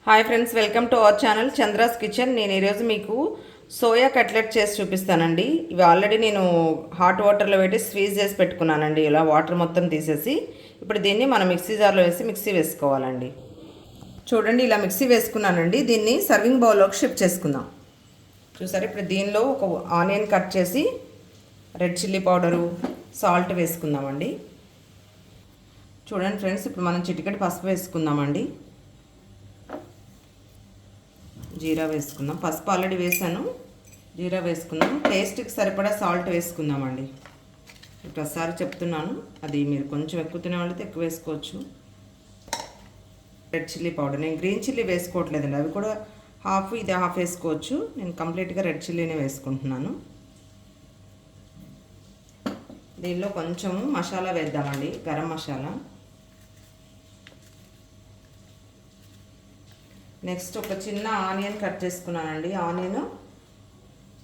Hi friends, welcome to our channel Chandra's kitchen. నేను ఈరోజు మీకు సోయా కట్లెట్ చేసి చూపిస్తానండి. ఇవి ఆల్రెడీ నేను హాట్ వాటర్లో పెట్టి స్వీజ్ చేసి పెట్టుకున్నానండి. ఇలా వాటర్ మొత్తం తీసేసి ఇప్పుడు దీన్ని మనం మిక్సీ జార్లో వేసి మిక్సీ వేసుకోవాలండి. చూడండి, ఇలా మిక్సీ వేసుకున్నానండి. దీన్ని సర్వింగ్ బౌల్లోకి షిఫ్ట్ చేసుకుందాం. చూసారు, ఇప్పుడు దీనిలో ఒక ఆనియన్ కట్ చేసి రెడ్ చిల్లీ పౌడరు, సాల్ట్ వేసుకుందామండి. చూడండి ఫ్రెండ్స్, ఇప్పుడు మనం చిటికెడు పసుపు వేసుకుందామండి. జీరా వేసుకుందాం. పసుపు ఆల్రెడీ వేసాను, జీరా వేసుకుందాం. టేస్ట్కి సరిపడా సాల్ట్ వేసుకుందామండి. ఒకసారి చెప్తున్నాను, అది మీరు కొంచెం ఎక్కువ తినే వాళ్ళైతే ఎక్కువ వేసుకోవచ్చు. రెడ్ చిల్లీ పౌడర్, నేను గ్రీన్ చిల్లీ వేసుకోవట్లేదండి, అవి కూడా హాఫ్ ఇది హాఫ్ వేసుకోవచ్చు. నేను కంప్లీట్గా రెడ్ చిల్లీనే వేసుకుంటున్నాను. దీనిలో కొంచెము మసాలా వేద్దామండి, గరం మసాలా. నెక్స్ట్ ఒక చిన్న ఆనియన్ కట్ చేసుకున్నానండి. ఆనియన్,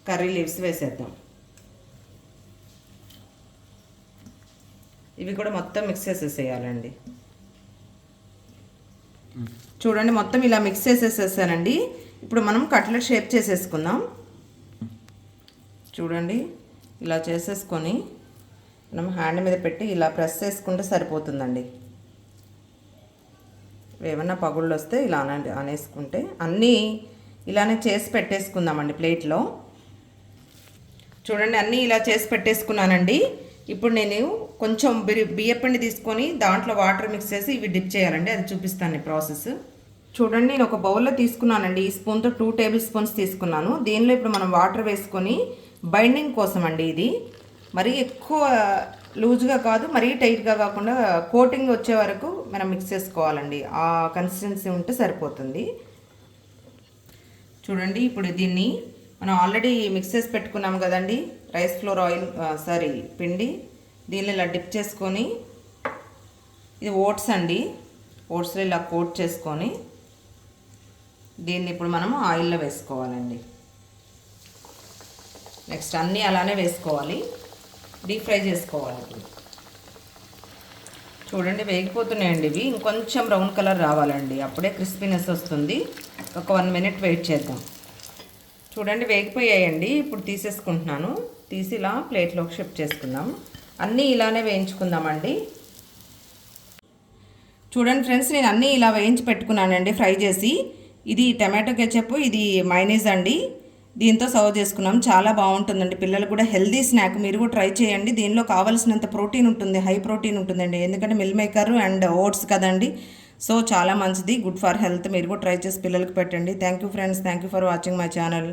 కర్రీ లీవ్స్ వేసేద్దాం. ఇవి కూడా మొత్తం మిక్స్ చేసేసేయాలండి. చూడండి, మొత్తం ఇలా మిక్స్ చేసేసేసానండి. ఇప్పుడు మనం కట్లెట్ షేప్ చేసేసుకుందాం. చూడండి, ఇలా చేసేసుకొని మనం హ్యాండ్ మీద పెట్టి ఇలా ప్రెస్ చేసుకుంటే సరిపోతుందండి. ఏమన్నా పగుళ్ళు వస్తే ఇలా అనేసుకుంటే అన్నీ ఇలానే చేసి పెట్టేసుకుందామండి ప్లేట్లో. చూడండి, అన్నీ ఇలా చేసి పెట్టేసుకున్నానండి. ఇప్పుడు నేను కొంచెం బియ్యపిండి తీసుకొని దాంట్లో వాటర్ మిక్స్ చేసి ఇవి డిప్ చేయాలండి. అది చూపిస్తాను ప్రాసెస్. చూడండి, నేను ఒక బౌల్లో తీసుకున్నానండి. ఈ స్పూన్తో 2 టేబుల్ స్పూన్స్ తీసుకున్నాను. దీనిలో ఇప్పుడు మనం వాటర్ వేసుకొని బైండింగ్ కోసం అండి. ఇది మరీ ఎక్కువ లూజ్గా కాదు, మరీ టైట్గా కాకుండా కోటింగ్ వచ్చే వరకు మనం మిక్స్ చేసుకోవాలండి. ఆ కన్సిస్టెన్సీ ఉంటే సరిపోతుంది. చూడండి, ఇప్పుడు దీన్ని మనం ఆల్రెడీ మిక్స్ చేసి పెట్టుకున్నాం కదండి, రైస్ ఫ్లోర్ పిండి. దీన్ని ఇలా డిప్ చేసుకొని, ఇది ఓట్స్ అండి, ఓట్స్లో ఇలా కోట్ చేసుకొని దీన్ని ఇప్పుడు మనం ఆయిల్లో వేసుకోవాలండి. నెక్స్ట్ అన్నీ అలానే వేసుకోవాలి, డీప్ ఫ్రై చేసుకోవాలి. చూడండి, వేగిపోతున్నాయండి ఇవి. ఇంకొంచెం బ్రౌన్ కలర్ రావాలండి, అప్పుడే క్రిస్పీనెస్ వస్తుంది. ఒక 1 మినిట్ వెయిట్ చేద్దాం. చూడండి, వేగిపోయాయండి. ఇప్పుడు తీసేసుకుంటున్నాను. తీసి ఇలా ప్లేట్లోకి షిఫ్ట్ చేసుకుందాం. అన్నీ ఇలానే వేయించుకుందామండి. చూడండి ఫ్రెండ్స్, నేను అన్నీ ఇలా వేయించి పెట్టుకున్నానండి, ఫ్రై చేసి. ఇది టమాటో కెచప్, ఇది మైనీస్ అండి. దీంతో సర్వ్ చేసుకున్నాం. చాలా బాగుంటుందండి, పిల్లలకు కూడా హెల్దీ స్నాక్. మీరు కూడా ట్రై చేయండి. దీనిలో కావాల్సినంత ప్రోటీన్ ఉంటుంది, హై ప్రోటీన్ ఉంటుందండి. ఎందుకంటే మిల్ మేకర్ అండ్ ఓట్స్ కదండి, సో చాలా మంచిది, గుడ్ ఫర్ హెల్త్. మీరు కూడా ట్రై చేసి పిల్లలకి పెట్టండి. Thank you friends, thank you for watching my channel.